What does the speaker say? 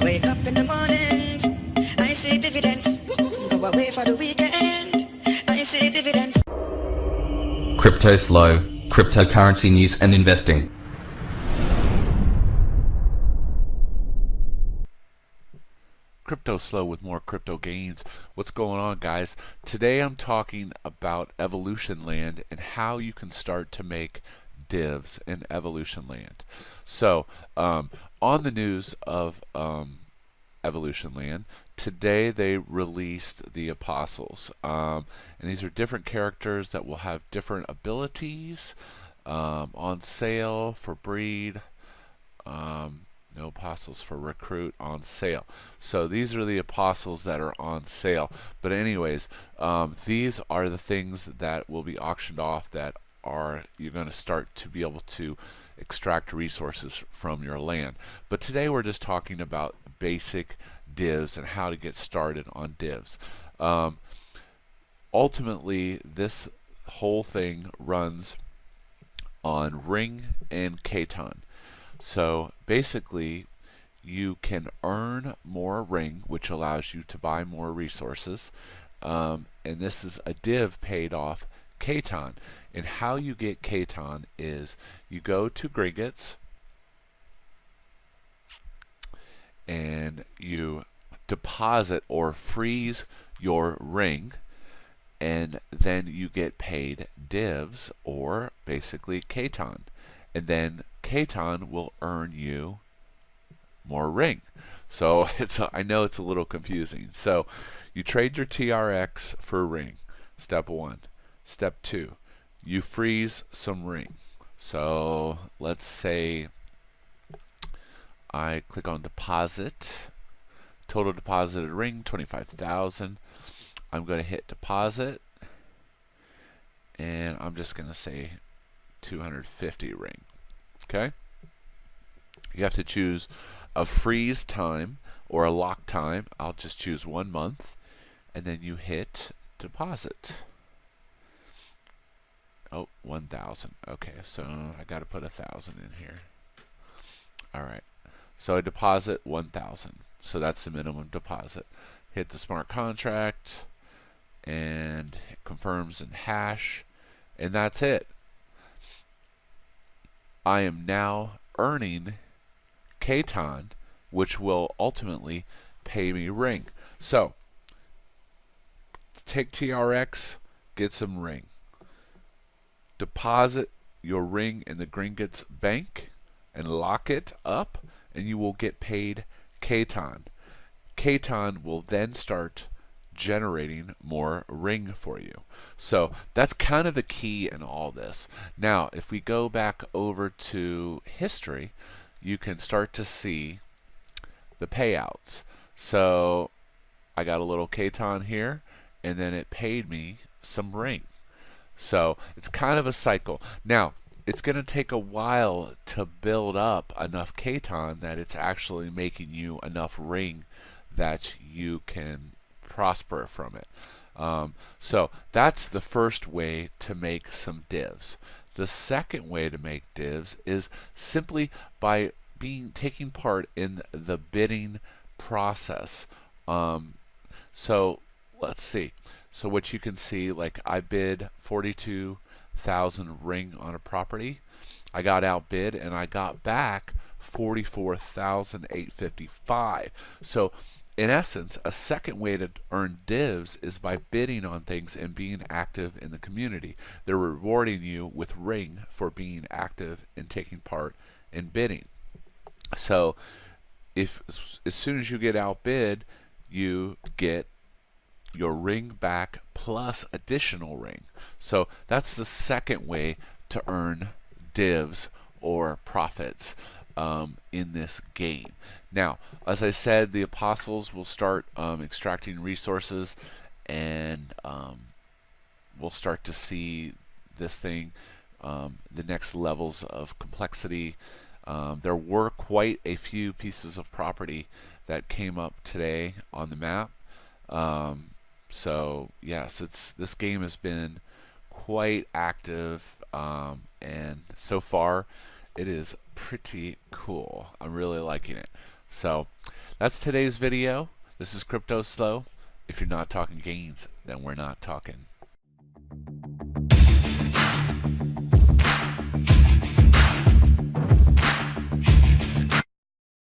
Wake up in the mornings, I see dividends. Go away for the weekend, I see dividends. CryptoSLO, cryptocurrency news and investing. CryptoSLO with more crypto gains. What's going on, guys? Today I'm talking about Evolution Land and how you can start to make DIVS in Evolution Land. So on the news of Evolution Land, today they released the Apostles, and these are different characters that will have different abilities, on sale for breed. No apostles for recruit on sale. So these are the apostles that are on sale. But anyways, these are the things that will be auctioned off that are you're going to start to be able to extract resources from your land. But today we're just talking about basic DIVS and how to get started on DIVS. Ultimately, this whole thing runs on Ring and Katon. So basically, you can earn more Ring, which allows you to buy more resources, and this is a div paid off Katon. And how you get Katon is you go to Gringotts and you deposit or freeze your Ring, and then you get paid DIVS, or basically Katon. And then Katon will earn you more Ring. So I know it's a little confusing. So you trade your TRX for Ring, step 1. Step 2, you freeze some Ring. So let's say I click on deposit, total deposited Ring 25,000. I'm going to hit deposit, and I'm just going to say 250 Ring. Okay? You have to choose a freeze time or a lock time. I'll just choose 1 month, and then you hit deposit. Oh, 1,000. Okay, so I got to put 1,000 in here. All right. So I deposit 1,000. So that's the minimum deposit. Hit the smart contract, and it confirms in hash, and that's it. I am now earning Katon, which will ultimately pay me Ring. So take TRX, get some Ring. Deposit your Ring in the Gringotts Bank and lock it up, and you will get paid Katon. Katon will then start generating more Ring for you. So that's kind of the key in all this. Now, if we go back over to history, you can start to see the payouts. So I got a little Katon here, and then it paid me some Ring. So it's kind of a cycle. Now, it's going to take a while to build up enough Katon that it's actually making you enough Ring that you can prosper from it. So that's the first way to make some DIVS. The second way to make DIVS is simply by taking part in the bidding process. So let's see. So what you can see, like I bid 42,000 Ring on a property. I got outbid and I got back 44,855. So in essence, a second way to earn DIVS is by bidding on things and being active in the community. They're rewarding you with Ring for being active and taking part in bidding. So if as soon as you get outbid, you get your Ring back plus additional Ring. So that's the second way to earn DIVS or profits in this game. Now, as I said, the apostles will start extracting resources, and we'll start to see this thing, the next levels of complexity. There were quite a few pieces of property that came up today on the map. So yes, this game has been quite active, and so far it is pretty cool. I'm really liking it. So That's today's video. This is CryptoSLO. If you're not talking gains, then we're not talking.